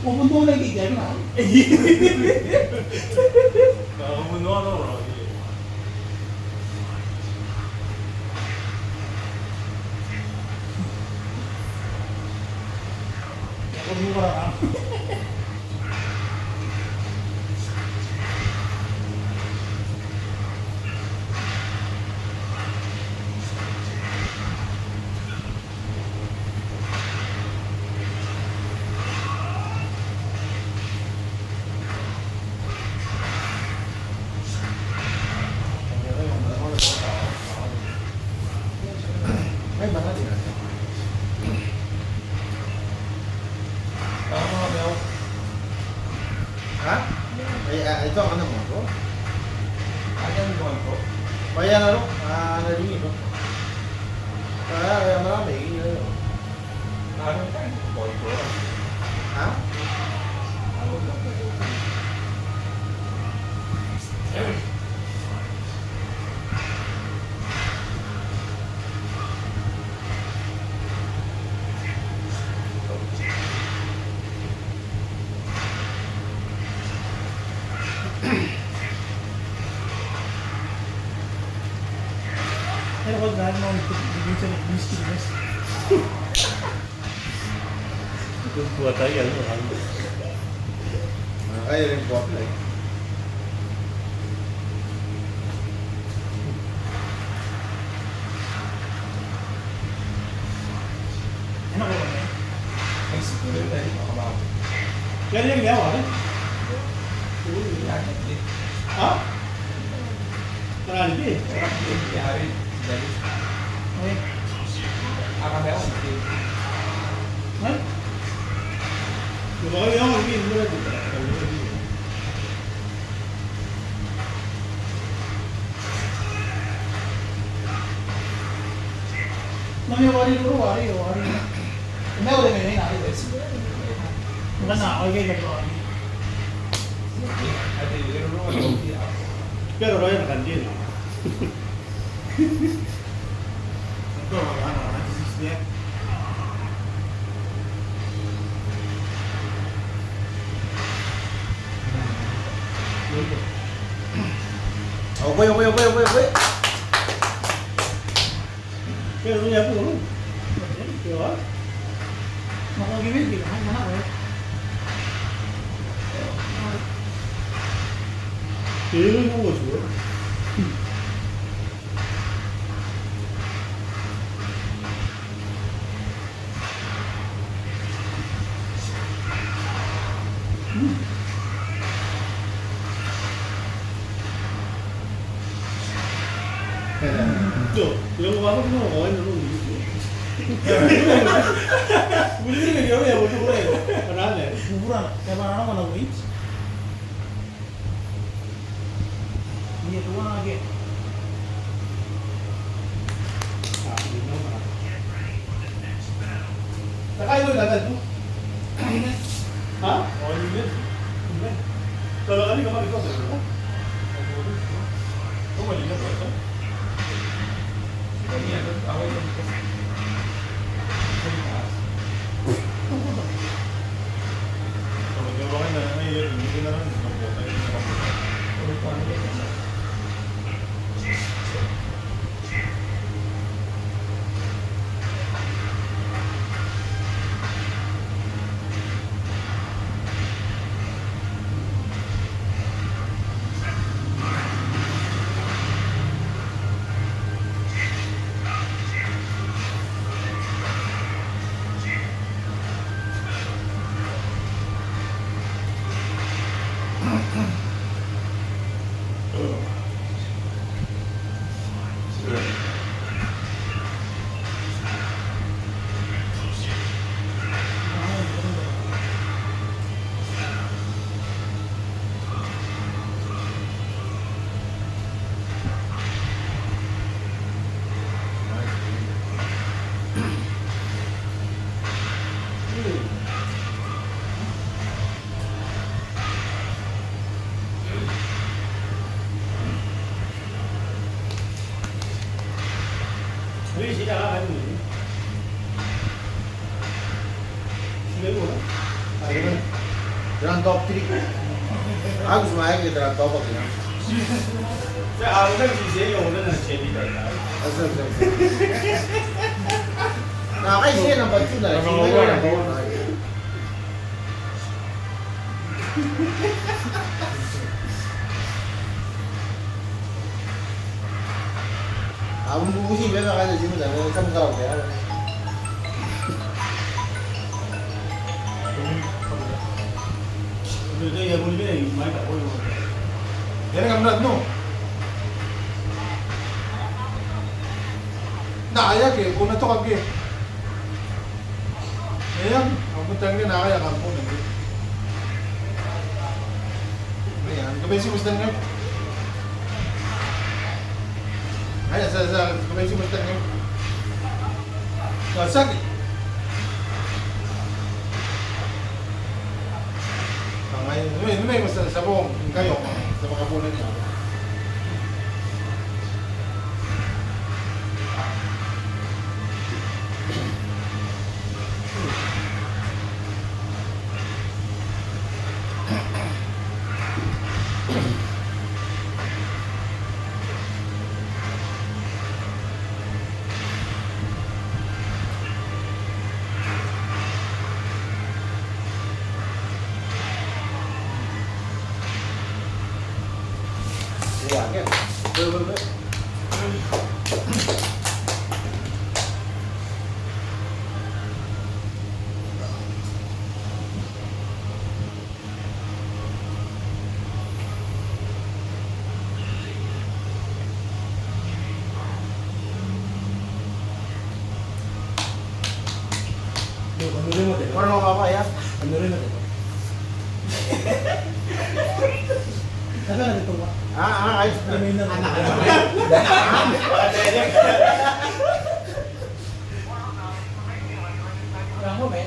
5분 동안 얘기하지 마. 너무 노하더라. Huwag mo karang. Ay, baka din natin. Tama Mel. Ha? Ay, ito ang ano mo ko? Ano yung buwan ko? Bayan na rin. Naring ito. Kaya marami. Ano tayo? Buwan ko. Ha? Ano lang ko? Pero wag na mo bigyan sa miskiness. Kung kuha tayo, ano? Kaya rin po ako eh. Ano ko ba? Ay, siguro tayo makabago. Yan yung gawa eh. Yan. Ha? Marami din. Hari. Jadi, Okay. akan Mel. Ha? Yung mga gawa, hindi mo na dito. Nami wari dulu wari. Ini udah mainin hari guys. Bukan nak, oke gitu. Ada di rumah kopi apa? Pero roy na kantin. Ito ano, nanti dia. Okay. Pero lu ya puro. Yo. Mau gimana gitu, mana ya? Pero yung mo sure. Tuh, yung mga ko mo kawan dulu gitu. Buli ni dia ya betul betul. Karena kuburan, kayak mana wait. Ini tuh lagi. Takay mo lang ito. Ha? Oh, ini. Kalau kali kamar ito sa. Oh, malinya berapa? Ini ada awal yang kalau dia orang yang ini beneran nggak tahu ini. Wih, sih dah kan ini. Sini dulu. Ayo. Dalam top 3. Aku semuanya kita dalam top 3. 即係啊，我跟住自己用真係斜啲嚟㗎。Asal. Nah, kayak sih nampak itu dah. Sini ada bawah. Abang buku sih biasa kan di sini dah. Kan kalau ya. Itu ya boleh ni main tak boleh. Yan ang amrad no. Naayag eh, kung nato kag eh. Ayan, ang puntang niya naayag ang po nag. Ayan, gabay si Mustang ngayon. Ayan, gabay si Mustang ngayon. Sakit. Ngayon, may mas sabong kayo sa mga punan niya. Wah, kan? Betul. Mana mau apa ya? Ano na dito ba? Ayos. Anak. Kamu ba?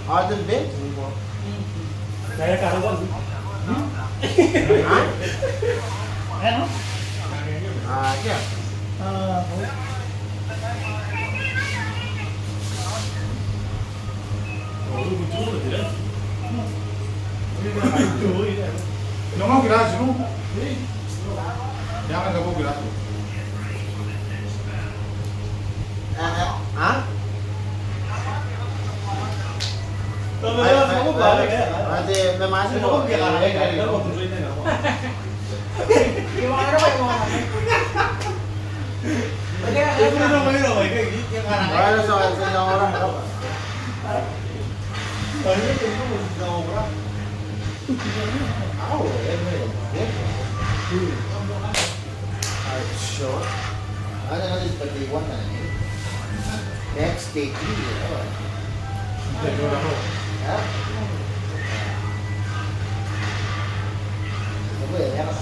Adel Ben? Kaya karuan. Ano? Ya. Não mau giras, não? Jangan kamu giras. Kamu balik ya? Nanti memang Kamu biar kamu tunjukin nggak mau. Gimana ba yung mga? Itu namanya kayak gitu yang anak. Ada soal orang apa? Banyak itu mesti orang. Tahu ya. Sure. Ada nanti seperti warna ini. Next take ini apa? Ya. Coba ya kan.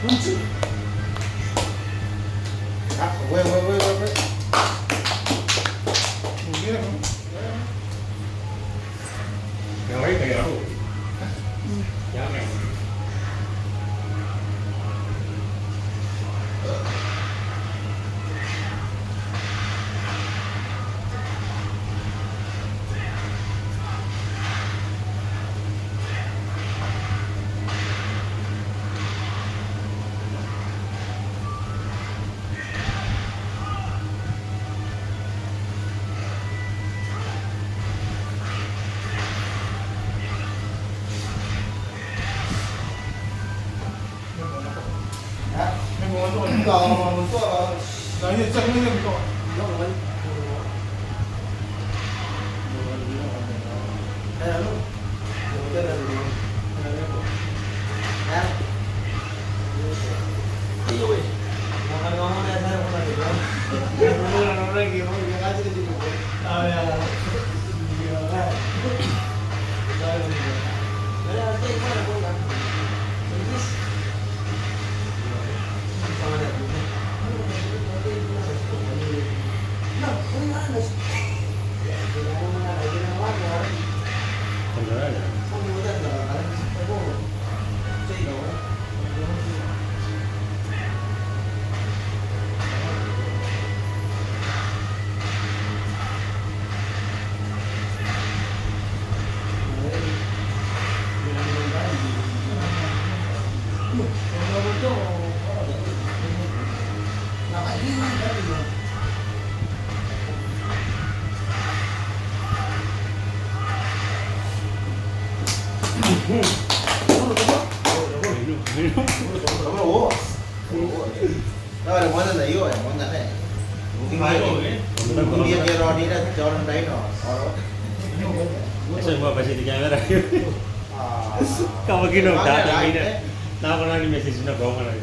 Ah, wait. Yang lain kayak aku. Jangan. Đó là món này rồi, món này. Dia kira dia dah jalan lain Semua pasti di kamera. Kau begini dong, tak ini. Nah, pernah di message sudah kau mana?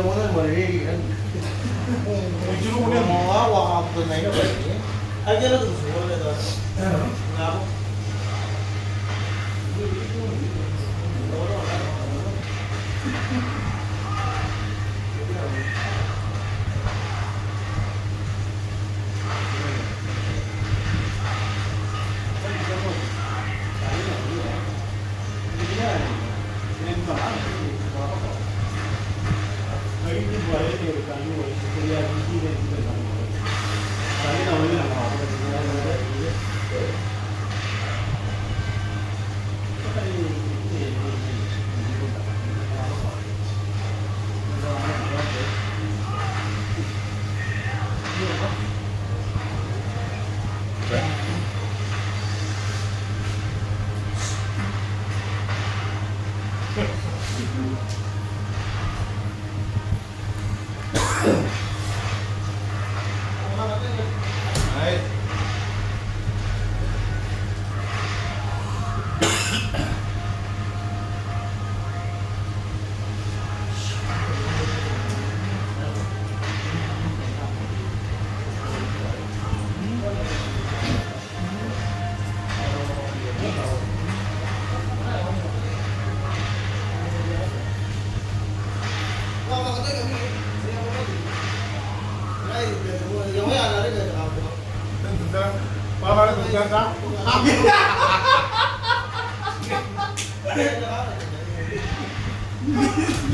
Món này kan. Mau awak apa tu naik ni? Aja lah tu semua le tu. Ngapa?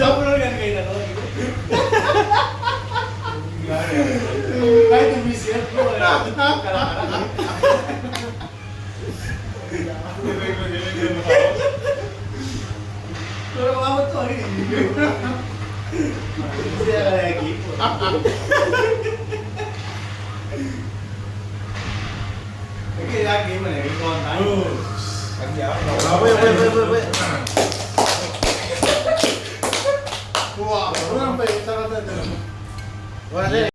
Jauh bener kan kayak gitu. Kayak itu bisa bro ya. Kalau kamu tuh ini. Dia kayak gitu. Oke, lagi mana ini kontak. Wait. Wah, baru sampai cara tadi. Wah,